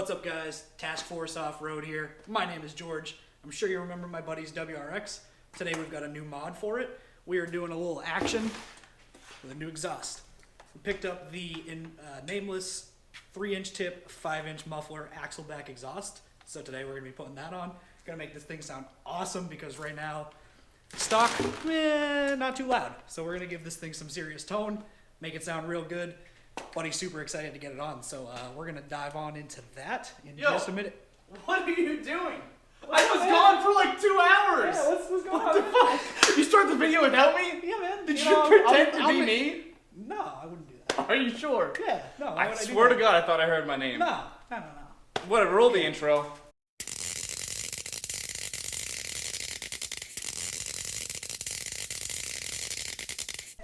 What's up, guys? Task Force Off-Road here. My name is George. I'm sure you remember my buddy's Wrx. Today we've got a new mod for it. We are doing a little action with a new exhaust. We picked up the Nameless 3-inch tip, 5-inch muffler axle back exhaust. So today we're going to be putting that on. It's going to make this thing sound awesome because right now, stock, not too loud. So we're going to give this thing some serious tone, make it sound real good. Buddy's super excited to get it on, so we're going to dive on into that in just a minute. What are you doing? I was gone for like 2 hours! Yeah, what's going on? What the fuck? You start the video without me? Yeah, man. Did you pretend to be me? No, I wouldn't do that. Are you sure? Yeah, no. I swear to God, I thought I heard my name. No. Whatever, roll the intro.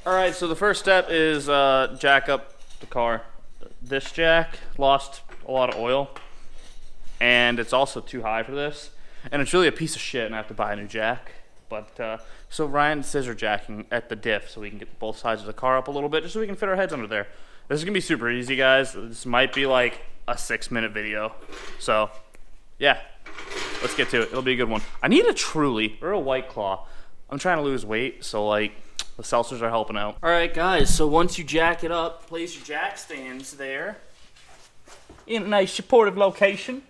Alright, so the first step is jack up the car. This jack lost a lot of oil, and it's also too high for this. And it's really a piece of shit, and I have to buy a new jack. But, so Ryan's scissor jacking at the diff so we can get both sides of the car up a little bit, just so we can fit our heads under there. This is going to be super easy, guys. This might be like a 6-minute video. So, yeah, let's get to it. It'll be a good one. I need a Truly or a White Claw. I'm trying to lose weight, so like, the seltzers are helping out. All right, guys, so once you jack it up, place your jack stands there in a nice supportive location.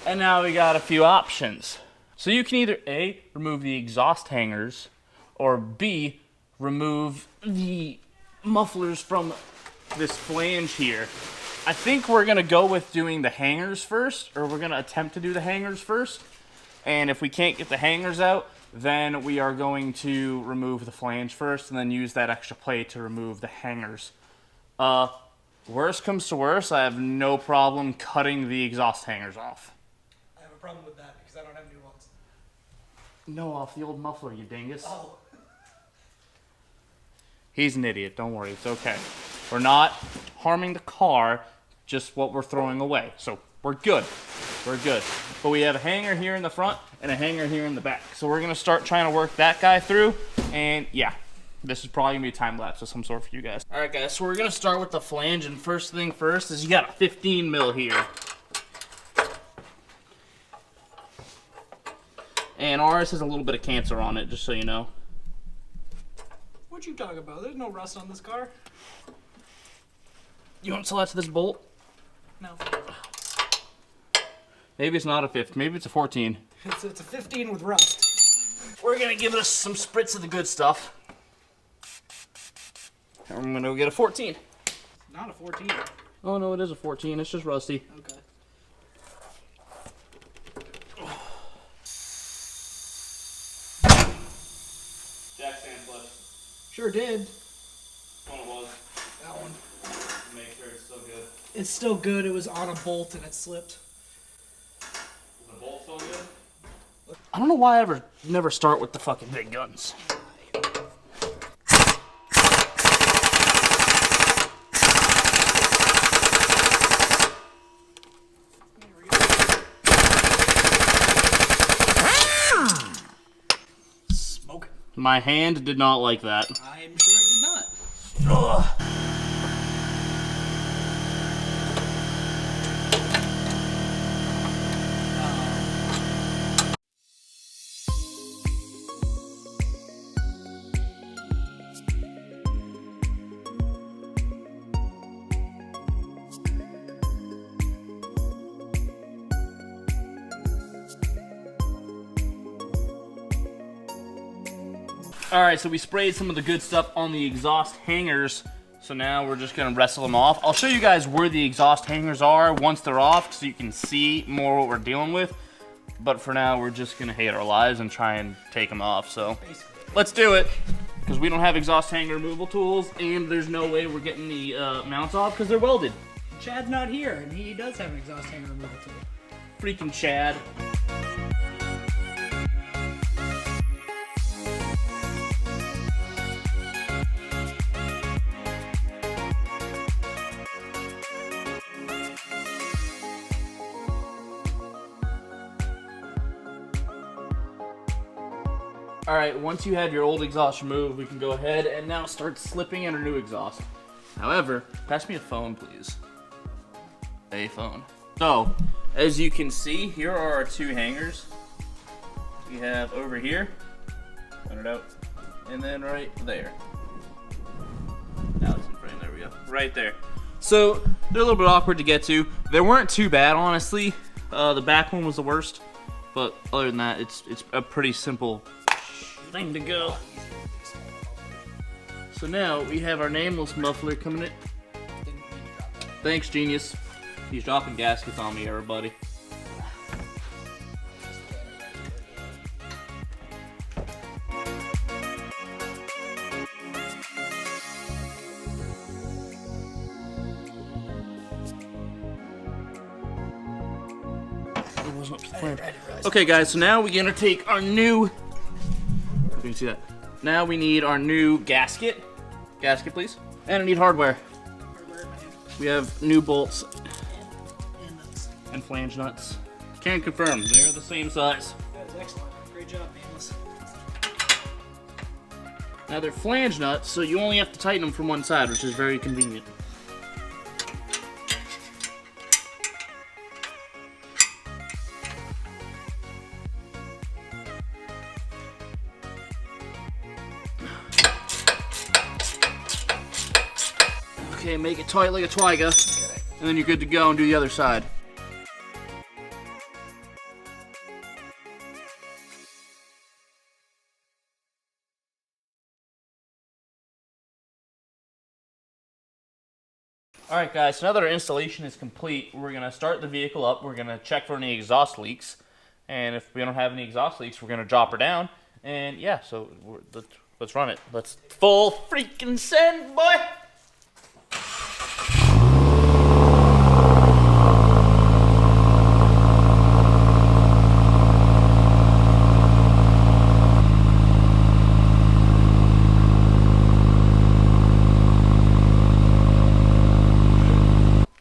And now we got a few options. So you can either A, remove the exhaust hangers, or B, remove the mufflers from this flange here. I think we're gonna go with doing the hangers first, or we're gonna attempt to do the hangers first. And if we can't get the hangers out, then we are going to remove the flange first and then use that extra plate to remove the hangers. Worst comes to worst, I have no problem cutting the exhaust hangers off. I have a problem with that because I don't have new ones. No, off the old muffler, you dingus. Oh. He's an idiot, don't worry, it's okay. We're not harming the car, just what we're throwing away. So we're good, we're good. But we have a hanger here in the front and a hanger here in the back. So we're gonna start trying to work that guy through, and yeah, this is probably gonna be a time lapse of some sort for you guys. All right, guys, so we're gonna start with the flange, and first thing first is you got a 15 mil here. And ours has a little bit of cancer on it, just so you know. What you talking about? There's no rust on this car. You want to select this bolt? No. Maybe it's not a 15, maybe it's a 14. It's a 15 with rust. We're gonna give it some spritz of the good stuff. And I'm gonna go get a 14. Not a 14. Oh no, it is a 14, it's just rusty. Okay. Jack stand flip. Sure did. Which one it was? That one. Make sure it's still good. It's still good. It was on a bolt and it slipped. Is the bolt still good? I don't know why I never start with the fucking big guns. Smoke. My hand did not like that. I'm sure it did not. Ugh. Alright, so we sprayed some of the good stuff on the exhaust hangers, so now we're just going to wrestle them off. I'll show you guys where the exhaust hangers are once they're off so you can see more what we're dealing with. But for now, we're just going to hate our lives and try and take them off, so let's do it. Because we don't have exhaust hanger removal tools, and there's no way we're getting the mounts off because they're welded. Chad's not here, and he does have an exhaust hanger removal tool. Freaking Chad. Alright, once you have your old exhaust removed, we can go ahead and now start slipping in our new exhaust. However, pass me a phone, please. A phone. So, as you can see, here are our two hangers. We have over here, point it out, and then right there. Now it's in frame, there we go. Right there. So, they're a little bit awkward to get to. They weren't too bad, honestly. The back one was the worst. But other than that, it's a pretty simple thing to go. So now, we have our nameless muffler coming in. Thanks, genius. He's dropping gaskets on me, everybody. Okay, guys, so now we're gonna take our new. You can see that. Now we need our new gasket. Gasket, please. And I need hardware. We have new bolts and flange nuts. Can confirm, they're the same size. That is excellent. Great job, Nameless. Now they're flange nuts, so you only have to tighten them from one side, which is very convenient. Okay, make it tight like a twiga, and then you're good to go and do the other side. Alright guys, so now that our installation is complete, we're going to start the vehicle up, we're going to check for any exhaust leaks, and if we don't have any exhaust leaks, we're going to drop her down, and yeah, so let's run it. Let's full freaking send, boy!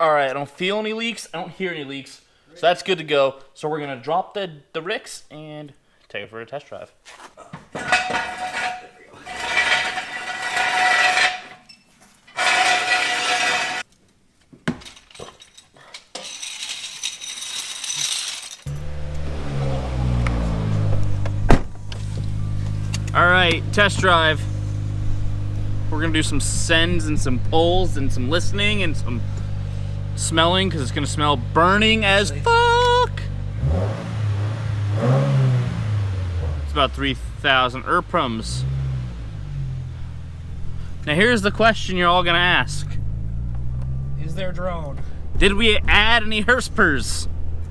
Alright, I don't feel any leaks, I don't hear any leaks, so that's good to go. So we're going to drop the Wrx and take it for a test drive. Alright, test drive. We're going to do some sends and some pulls and some listening and some smelling, because it's going to smell burning as fuck. It's about 3,000 ERPRMs. Now here's the question you're all going to ask. Is there a drone? Did we add any HRSPers?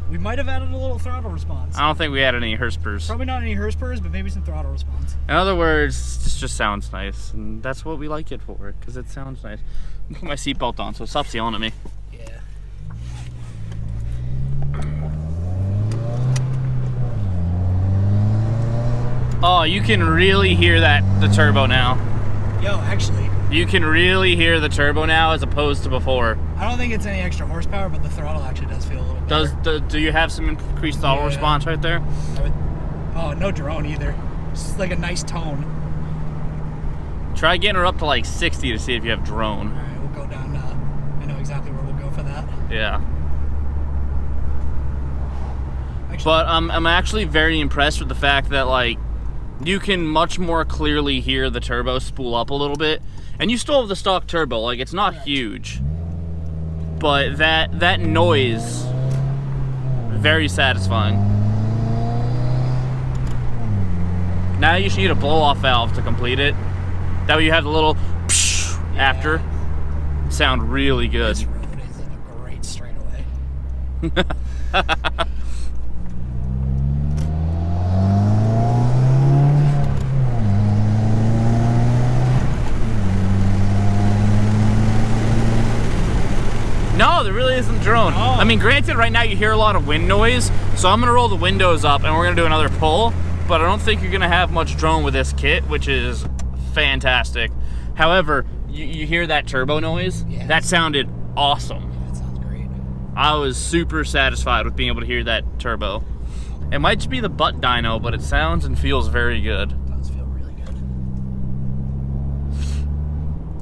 We might have added a little throttle response. I don't think we added any HRSPers. Probably not any HRSPers, but maybe some throttle response. In other words, this just sounds nice, and that's what we like it for, because it sounds nice. Put my seatbelt on, so it stops yelling at me. Yeah. Oh, you can really hear the turbo now. Yo, actually. You can really hear the turbo now as opposed to before. I don't think it's any extra horsepower, but the throttle actually does feel a little better. Do you have some increased throttle response right there? Oh, no drone either. It's like a nice tone. Try getting her up to like 60 to see if you have drone. Alright, we'll go down. I know exactly where we'll go for that. Yeah. Actually, But I'm actually very impressed with the fact that, like, you can much more clearly hear the turbo spool up a little bit. And you still have the stock turbo, like, it's not huge. But that noise, very satisfying. Now you just need a blow-off valve to complete it. That way you have the little psh after. Sound really good. This road is a great straightaway. No, there really isn't drone. Oh. I mean, granted, right now you hear a lot of wind noise, so I'm gonna roll the windows up and we're gonna do another pull, but I don't think you're gonna have much drone with this kit, which is fantastic. However, you hear that turbo noise? Yeah. That sounded awesome. Yeah, that sounds great. I was super satisfied with being able to hear that turbo. It might just be the butt dyno, but it sounds and feels very good. It does feel really good.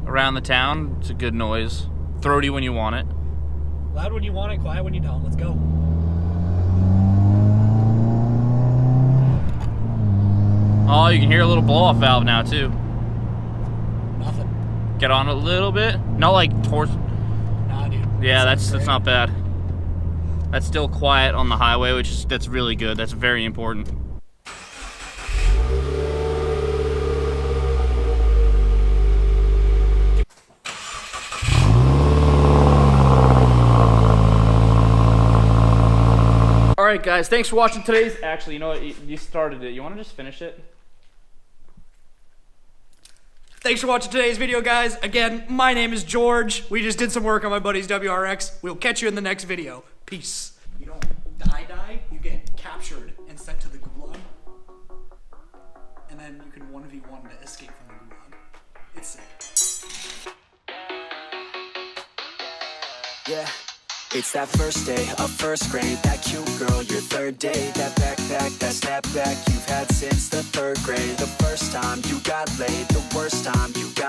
Around the town, it's a good noise. Throaty when you want it. Loud when you want it, quiet when you don't. Let's go. Oh, you can hear a little blow-off valve now too. Nothing. Get on a little bit. Not like towards. Nah, dude. Yeah, that's not bad. That's still quiet on the highway, that's really good. That's very important. All right, guys. Thanks for watching today's. Actually, you know what? You started it. You want to just finish it? Thanks for watching today's video, guys. Again, my name is George. We just did some work on my buddy's WRX. We'll catch you in the next video. Peace. You don't die, you get captured and sent to the gulag. And then you can 1v1 to escape from the gulag. It's sick. Yeah, it's that first day of first grade. That cute girl, your third day. That backpack, that snapback you've had since the third grade. The first time you got laid, the worst time you got